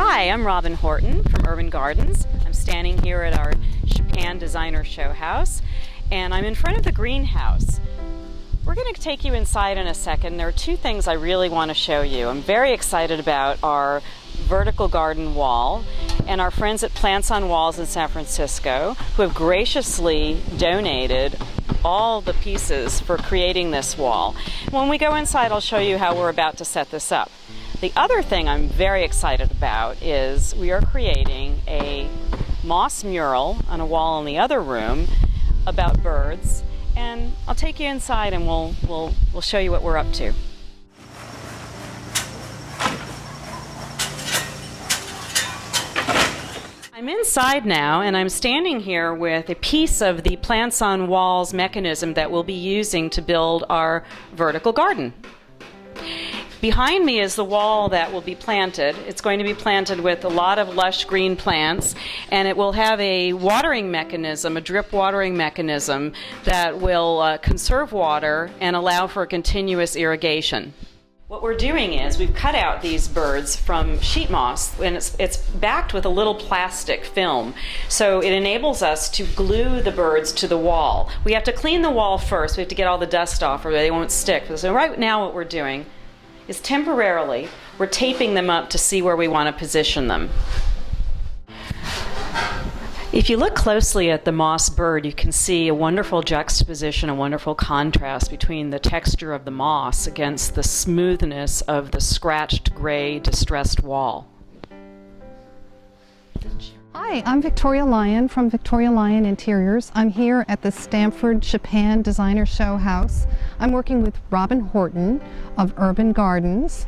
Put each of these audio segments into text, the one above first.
Hi, I'm Robin Horton from Urban Gardens. I'm standing here at our Shippan Designer Show House, and I'm in front of the greenhouse. We're going to take you inside in a second. There are two things I really want to show you. I'm very excited about our vertical garden wall and our friends at Plants on Walls in San Francisco, who have graciously donated all the pieces for creating this wall. When we go inside, I'll show you how we're about to set this up. The other thing I'm very excited about is we are creating a moss mural on a wall in the other room about birds, and I'll take you inside and we'll show you what we're up to. I'm inside now, and I'm standing here with a piece of the Plants on Walls mechanism that we'll be using to build our vertical garden. Behind me is the wall that will be planted. It's going to be planted with a lot of lush green plants, and it will have a watering mechanism, a drip watering mechanism that will conserve water and allow for continuous irrigation. What we're doing is we've cut out these birds from sheet moss, and it's backed with a little plastic film. So it enables us to glue the birds to the wall. We have to clean the wall first. We have to get all the dust off or they won't stick. So right now what we're doing is temporarily we're taping them up to see where we want to position them. If you look closely at the moss bird, you can see a wonderful juxtaposition, a wonderful contrast between the texture of the moss against the smoothness of the scratched, gray, distressed wall. Hi, I'm Victoria Lyon from Victoria Lyon Interiors. I'm here at the Stamford Shippan Designer Show House. I'm working with Robin Horton of Urban Gardens,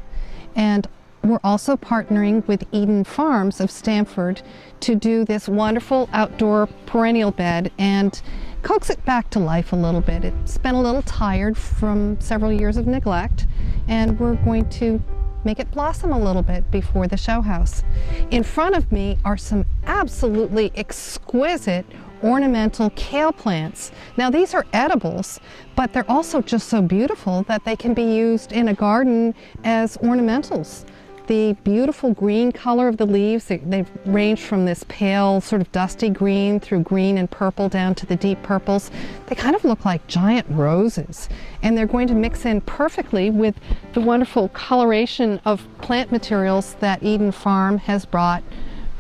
and we're also partnering with Eden Farms of Stamford to do this wonderful outdoor perennial bed and coax it back to life a little bit. It's been a little tired from several years of neglect, and we're going to make it blossom a little bit before the show house. In front of me are some absolutely exquisite ornamental kale plants. Now these are edibles, but they're also just so beautiful that they can be used in a garden as ornamentals. The beautiful green color of the leaves, they range from this pale sort of dusty green through green and purple down to the deep purples. They kind of look like giant roses, and they're going to mix in perfectly with the wonderful coloration of plant materials that Eden Farm has brought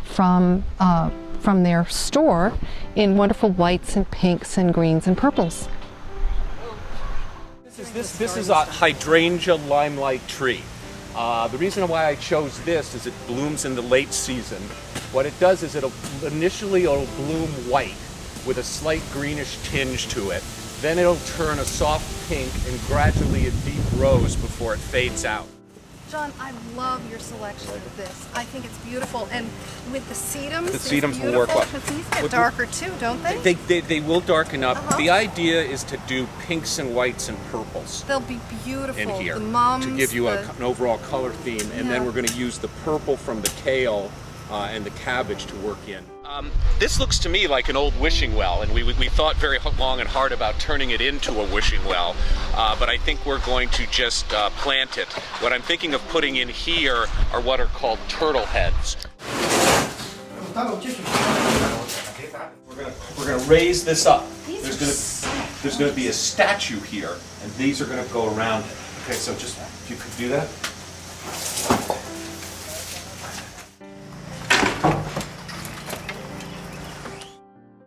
from their store in wonderful whites and pinks and greens and purples. This is a hydrangea limelight tree. The reason why I chose this is it blooms in the late season. What it does is initially it'll bloom white with a slight greenish tinge to it. Then it'll turn a soft pink and gradually a deep rose before it fades out. John, I love your selection of this. I think it's beautiful, and with the sedums, the sedums will work well. But these get darker too, don't they? They will darken up. The idea is to do pinks and whites and purples. They'll be beautiful In here the mums, to give you an overall color theme, and then we're going to use the purple from the kale and the cabbage to work in. This looks to me like an old wishing well, and we thought very long and hard about turning it into a wishing well, but I think we're going to just plant it. What I'm thinking of putting in here are what are called turtle heads. We're going to raise this up. There's going to be a statue here, and these are going to go around it. Okay, so just if you could do that.